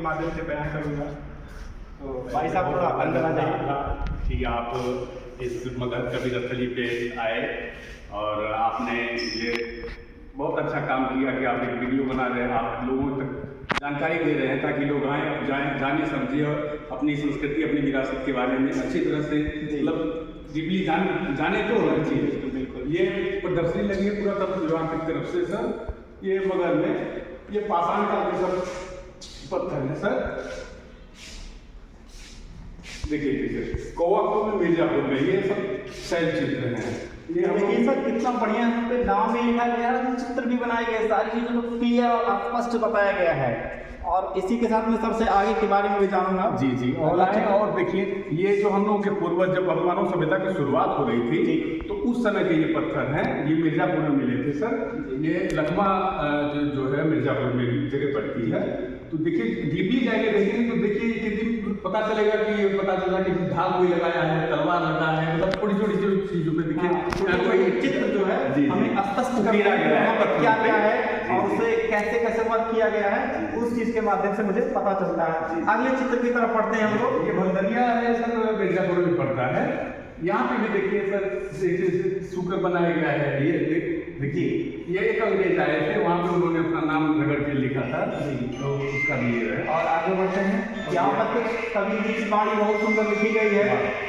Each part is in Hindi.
माध्यम से बयान करूँगा। तो भाई साहब थोड़ा अंदर आ जाइए कि आप इस मगध कबीर स्थली पे आए और आपने ये बहुत अच्छा काम किया कि आप एक वीडियो बना रहे हैं, आप लोगों तक जानकारी दे रहे हैं ताकि लोग आएँ जाने समझे और अपनी संस्कृति अपनी विरासत के बारे में अच्छी तरह से मतलब डीपली जाने तो हर चीज़। बिल्कुल ये प्रदर्शनी लगी है पुरातत्व विभाग की तरफ से सर। ये मगध में ये पाषाण काल के सब पत्थर है सर। देखिए कौवा में मिर्जापुर में ये सब शैल चित्र हैं। ये देखिए सर कितना बढ़िया यहाँ पे नाम भी लिखा गया है, चित्र भी बनाए गए, सारी चीजों को क्लियर और स्पष्ट बताया गया है। और इसी के साथ में सबसे आगे के बारे में भी जानूंगा। जी और देखिए ये जो हम लोगों के पूर्वज जब मानव सभ्यता की शुरुआत हो रही थी तो उस समय के ये पत्थर हैं, ये मिर्जापुर में मिले थे सर। ये लखमा जो है मिर्जापुर में जगह पड़ती है। तो देखिए डीपली जाके देखेंगे तो देखिए कितनी पता चलेगा कि धाग कोई लगाया है, तलवार लगा है, मतलब छोटी छोटी चीजों पे देखिए चित्र जो है हमें स्पष्ट किया गया है क्या क्या है और उसे कैसे कैसे वर्क किया गया है, उस चीज के माध्यम से मुझे पता चलता है। अगले चित्र की तरफ पढ़ते हैं हम लोग। ये भंडरिया है सर, मिर्जापुर में पड़ता है। यहाँ पे भी देखिए सर शुक्र बनाया गया है। ये देखिए ये एक अंग्रेज आए थे, वहाँ पे उन्होंने अपना नाम रगड़ के लिखा था तो उसका भी ये है। और आगे बढ़ते हैं। यहाँ पर कवि जी की वाणी बहुत सुंदर लिखी गई है।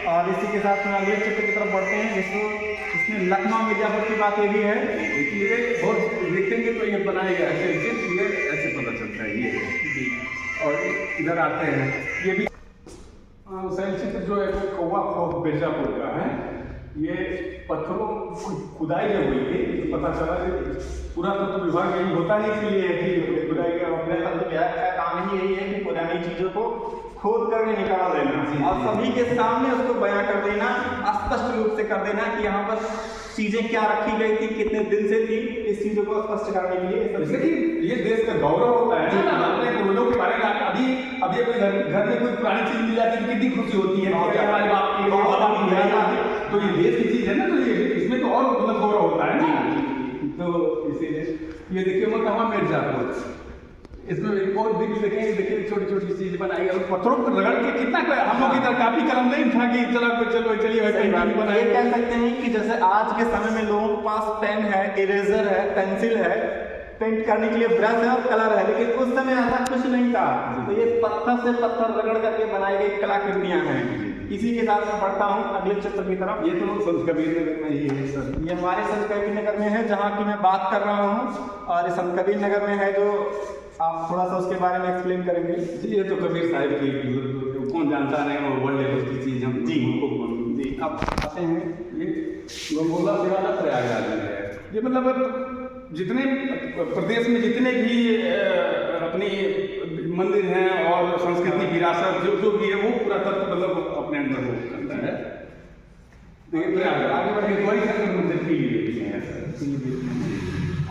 और इसी के साथ में अगले चित्र की तरफ बढ़ते हैं जिसमें लखनऊ मिर्जापुर की बात ये भी है। ये बहुत देखेंगे तो ये बनाया गया है, ये ऐसे पता चलता है ये। और इधर आते हैं ये भी शैल चित्र जो है कौवा खौफ मिर्जापुर का है। ये पत्थरों खुदाई जब हुई थी तो पता चला कि पुरातत्व विभाग यही होता है, इसलिए है कि खुदाई का पुरातत्व विभाग का काम ही यही है कि पुरानी चीजों को खोद करके निकाल देना और सभी के सामने उसको बयां कर देना, स्पष्ट रूप से कर देना कि यहाँ पर चीजें क्या रखी गई थी, कितने दिन से थी, इस चीजों को स्पष्ट करने के लिए ये देश का गौरव होता है। अपने पूर्वजों के बारे में अभी अपने घर में कोई पुरानी चीज मिल जाती है कितनी खुशी होती है कि हमारे बाप की तो ये देश की चीज है ना, तो ये इसमें तो और मतलब गौरव होता है ना। तो इसीलिए ये देखिए मकमा मिर्जापुर, इसमें एक और देखिए छोटी छोटी चीज बनाई और पत्थरों पर रगड़ के कितना हम लोग इधर काफी कलम नहीं था कि चलिए बनाइए। कह सकते हैं कि जैसे आज के समय में लोगों के पास पेन है, इरेजर है, पेंसिल है, पेंट करने के लिए ब्रश है और कलर है, लेकिन उस समय ऐसा कुछ नहीं था। तो ये पत्थर से पत्थर रगड़ करके बनाई गई कलाकृतियां हैं। इसी के साथ मैं बढ़ता हूँ अगले चित्र की तरफ। ये तो संत कबीर नगर में ही है सर। ये हमारे संत कबीर नगर में है जहाँ की मैं बात कर रहा हूँ। और संत कबीर नगर में है जो आप थोड़ा सा उसके बारे में एक्सप्लेन करेंगे। जी ये तो कबीर साहिब की कौन जानता नहीं, वो वर्ल्ड लेवल की चीज़ हम जी अब आते हैं। ये गंगोला से वाला प्रयागराज में है। ये मतलब जितने प्रदेश में जितने भी अपनी मंदिर हैं और संस्कृति विरासत जो भी है वो पूरा तत्व मतलब अपने अंदर वो करता है। देखिए प्रयागराज आगे बढ़े वही मंदिर की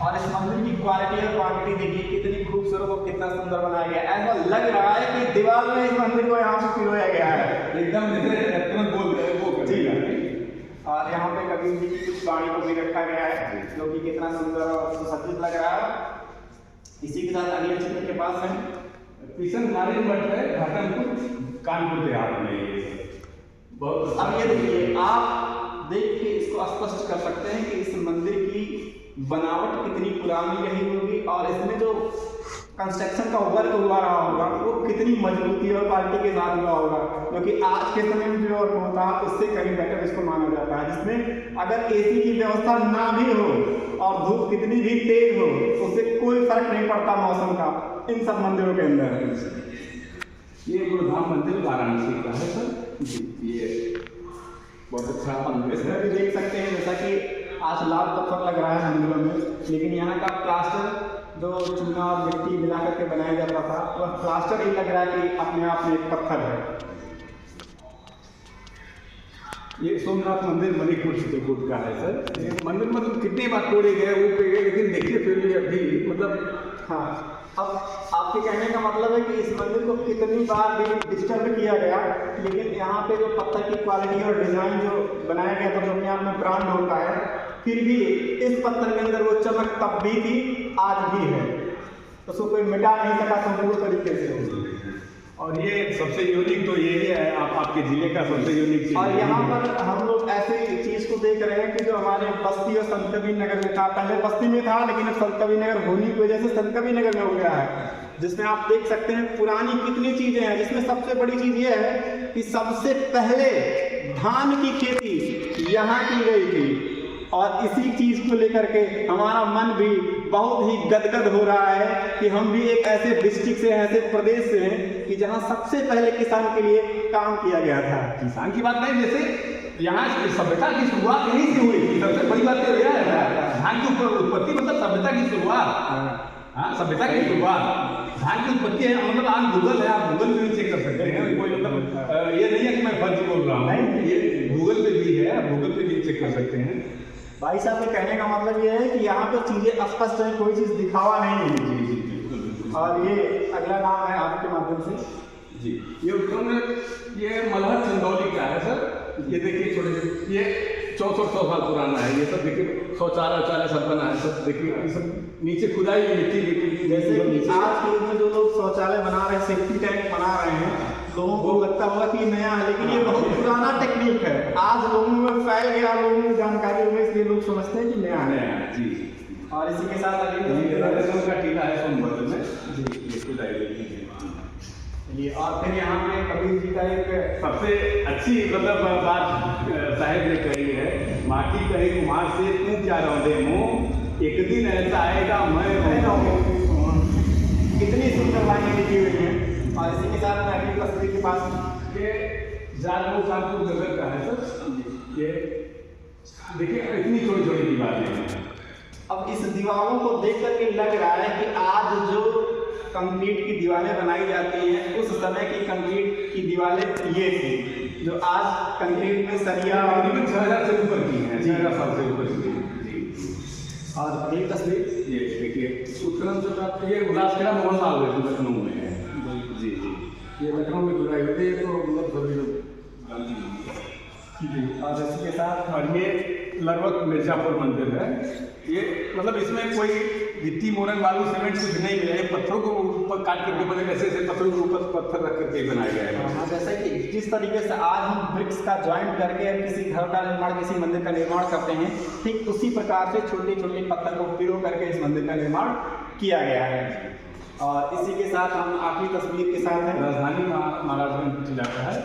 और इस मंदिर की क्वालिटी और क्वांटिटी देखिए कितनी खूबसूरत और कितना सुंदर बनाया गया है। ऐसा लग रहा है कि दीवार में इस मंदिर को यहाँ से पिरोया गया है, एकदम जैसे बोल रहे वो और यहाँ पे कबीर जी की कुछ वाणी को भी रखा गया है जो कि कितना सुंदर और सुसज्जित लग रहा है। इसी के साथ अगले चित्र के पास है किशन नारायण मठ है, घाटमपुर कानपुर देहात में। बहुत अब ये देखिए आप देख के इसको स्पष्ट कर सकते हैं कि इस मंदिर की बनावट कितनी पुरानी रही होगी और इसमें जो कंस्ट्रक्शन का वर्क हुआ रहा होगा वो कितनी मजबूती और क्वालिटी के साथ हुआ होगा, क्योंकि आज के समय में जो वर्क होता है उससे कहीं बेटर इसको माना जाता है, जिसमें अगर एसी की व्यवस्था ना भी हो और धूप कितनी भी तेज हो उससे कोई फर्क नहीं पड़ता मौसम का इन सब मंदिरों के अंदर। ये गुरुधाम मंदिर वाराणसी का है सर। ये बहुत अच्छा मंदिर इसमें भी देख सकते हैं जैसा कि आज लाल पत्थर लग रहा है मंदिरों में, लेकिन यहाँ का प्लास्टर जो चूना और मिट्टी मिला करके बनाया जाता था वह प्लास्टर ही लग रहा है कि अपने आप में एक पत्थर है। ये सोमनाथ मंदिर मणिपुर चित्रकूट का है सर। ये मंदिर मतलब कितनी बार तोड़े गए वो पे गए, लेकिन देखिए फिर भी अभी मतलब हाँ। अब आपके कहने का मतलब है कि इस मंदिर को कितनी बार भी डिस्टर्ब किया गया, लेकिन यहाँ पे जो पत्थर की क्वालिटी और डिजाइन जो बनाया गया था जो अपने आप में ब्रांड होता है, फिर भी इस पत्थर के अंदर वो चमक तब भी थी, आज भी है, उसको कोई मिटा नहीं सका संपूर्ण तरीके से। और ये सबसे यूनिक तो यही है, आपके जिले का सबसे यूनिक चीज। और यहाँ पर हम लोग ऐसी चीज को देख रहे हैं कि जो हमारे बस्ती और संत कबीर नगर में था, पहले बस्ती में था लेकिन अब संत कबीर नगर होने की वजह से संत कबीर नगर में हो गया है, जिसमें आप देख सकते हैं पुरानी कितनी चीजें हैं। जिसमें सबसे बड़ी चीज ये है कि सबसे पहले धान की खेती यहाँ की गई थी, और इसी चीज को लेकर के हमारा मन भी बहुत ही गदगद हो रहा है कि हम भी एक ऐसे डिस्ट्रिक्ट से, ऐसे प्रदेश से हैं कि जहां सबसे पहले किसान के लिए काम किया गया था। किसान की बात नहीं, जैसे यहाँ सभ्यता की शुरुआत यहीं से हुई थी। सबसे बड़ी बात तो यह है धान की उत्पत्ति, मतलब सभ्यता की शुरुआत। हाँ, सभ्यता की शुरुआत धान की उत्पत्ति है। मतलब आज गूगल है, आप गूगल पे भी चेक कर सकते हैं। कोई मतलब ये नहीं है कि मैं फर्जी बोल रहा हूँ, ये गूगल पे भी है, आप गूगल पे भी चेक कर सकते हैं। भाई साहब के कहने का मतलब ये है कि यहाँ पे चीजें स्पष्ट है, कोई चीज दिखावा नहीं है। जी। और ये अगला नाम है आपके माध्यम से जी, ये उत्तराखंड, ये मलहर चंदौली का है सर। ये देखिए छोटे, ये 400 साल पुराना है। ये सब देखिए शौचालय सब बना है, सब देखिए ये सब नीचे खुदाई मिट्टी जैसे कि आज के युग में जो लोग शौचालय बना रहे हैं, सेफ्टी टैंक बना रहे हैं, लोगों को लगता होगा कि नया है, लेकिन ये बहुत पुराना टेक्निक है। आज लोगों में फैल गया, लोगों में जानकारी हो गई, इसलिए लोग समझते हैं कि नया है। जी। और इसी के साथ का टीला है सोनभद्र में जी, ये खुदाई चलिए। और फिर यहाँ पे कबीर जी का एक सबसे अच्छी मतलब बात साहेब ने कही है, माटी कही कुम्हार से तू क्या रौंदे मुँह, एक दिन ऐसा आएगा मैं कितनी सुंदर लाइनें लिखी हुई हैं। और इसी के साथ मैं अगली तस्वीर के पास, ये जालपुर कानपुर नगर का है सर। ये देखिए इतनी छोटी छोटी दीवारें हैं। अब इस दीवारों को देख करके लग रहा है कि आज जो कंक्रीट की दीवारें बनाई जाती हैं, उस समय की कंक्रीट की दीवारें ये थी, जो आज कंक्रीट में सरिया तकरीबन 6000 से ऊपर की हैं, 6000 साल से ऊपर की। और अगली तस्वीर ये देखिए उत्तराखंड से प्राप्त, ये उल्लासखेड़ा मोहल्ला लखनऊ में है। जी। ये लखनऊ में जुड़ा हुआ है, तो मतलब सभी लोग जी। और इसी के साथ, और ये लगभग मिर्जापुर मंदिर है। ये मतलब इसमें कोई गिट्टी मोरंग बालू सीमेंट कुछ नहीं मिला है, पत्थरों को ऊपर काट करके बने, ऐसे पत्थरों के ऊपर पत्थर रख करके बनाया गया है। हाँ, जैसे कि जिस तरीके से आज हम ब्रिक्स का ज्वाइंट करके किसी घर का निर्माण, किसी मंदिर का निर्माण करते हैं, ठीक उसी प्रकार से छोटे छोटे पत्थर को पिरो करके इस मंदिर का निर्माण किया गया है। और इसी के साथ हम आखिरी तस्वीर के साथ हैं, राजधानी महाराजगंज जिला का है।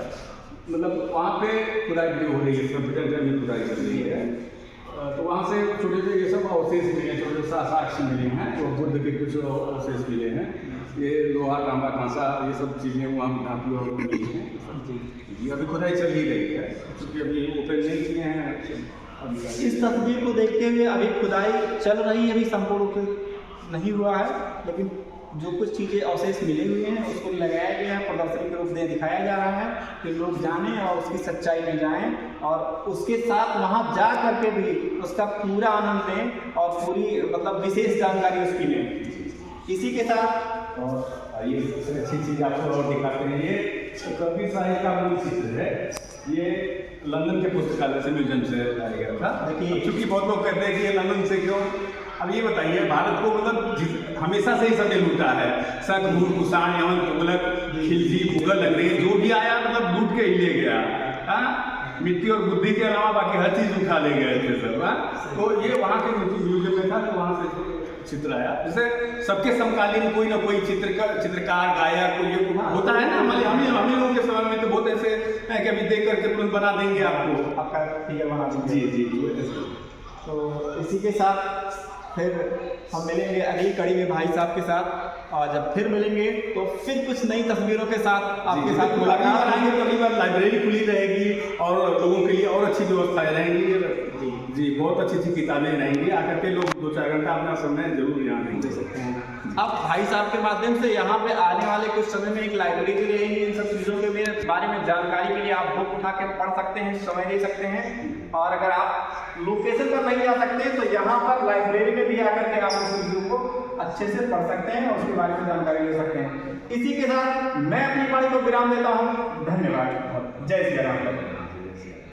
मतलब वहाँ पे खुदाई भी हो रही है, कंप्यूटर में खुदाई चल रही है। तो वहाँ से छोटे छोटे ये सब अवशेष मिले, छोटे साक्ष्य मिले हैं, तो बुद्ध के कुछ अवशेष मिले हैं। ये लोहा तांबा कांसा ये सब चीज़ें वहाँ धातु और मिली हैं। ये अभी खुदाई चल ही रही है, क्योंकि अभी ओपन नहीं किए हैं। इस तस्वीर को देखते हुए अभी खुदाई चल रही है, अभी संपूर्ण रूप से नहीं हुआ है, लेकिन जो कुछ चीज़ें अवशेष मिले हुए हैं उसको लगाया गया है, प्रदर्शनी के रूप में दिखाया जा रहा है कि लोग जानें और उसकी सच्चाई में जाएं, और उसके साथ वहां जा करके भी उसका पूरा आनंद लें और पूरी मतलब विशेष जानकारी उसकी लें। इसी के साथ और ये सबसे अच्छी चीज़ आपको और दिखाते हैं, ये कबीर साहिब का मूल चित्र है। ये लंदन के पुस्तकालय से, म्यूजियम से लाया गया था। देखिए, क्योंकि बहुत लोग कहते हैं कि ये लंदन से क्यों। अब ये बताइए, भारत को मतलब हमेशा से ही सबने लूटा है। शक, मूल, कुषाण, यवन, तुगलक, खिलजी, मुगल, अंग्रेज जो भी आया मतलब लूट के ही ले गया। हाँ, मिट्टी और बुद्धि के अलावा बाकी हर चीज़ उठा ले गए थे सब। तो ये वहाँ के म्यूजियम में था, तो वहाँ से चित्र आया। जैसे सबके समकालीन कोई ना कोई चित्रकार, गायक कोई होता है ना। हमें लोगों के समय में तो बहुत ऐसे हैं कि अभी देख करके तुरंत बना देंगे आपको, आपका फिगर बना देंगे। जी। तो इसी के साथ फिर हम मिलेंगे अगली कड़ी में भाई साहब के साथ, और जब फिर मिलेंगे तो फिर कुछ नई तस्वीरों के साथ आपके साथ मुलाकात आएंगे। तो अगली बार लाइब्रेरी खुली रहेगी और लोगों के लिए और अच्छी व्यवस्थाएं रहेंगी। जी, बहुत अच्छी अच्छी किताबें रहेंगी। आकर के लोग 2-4 घंटा अपना समय जरूर यहाँ नहीं दे सकते हैं। अब भाई साहब के माध्यम से यहाँ पे आने वाले कुछ समय में एक लाइब्रेरी भी रहेगी। इन सब चीज़ों के बारे में जानकारी के लिए आप बुक उठा के पढ़ सकते हैं, समय ले सकते हैं। और अगर आप लोकेशन पर नहीं जा सकते तो यहाँ पर लाइब्रेरी में भी आकर के आप उस चीज़ों को अच्छे से पढ़ सकते हैं और उसके बारे में जानकारी ले सकते हैं। इसी के साथ मैं अपनी वाणी को विराम देता हूँ। धन्यवाद। जय श्री राम।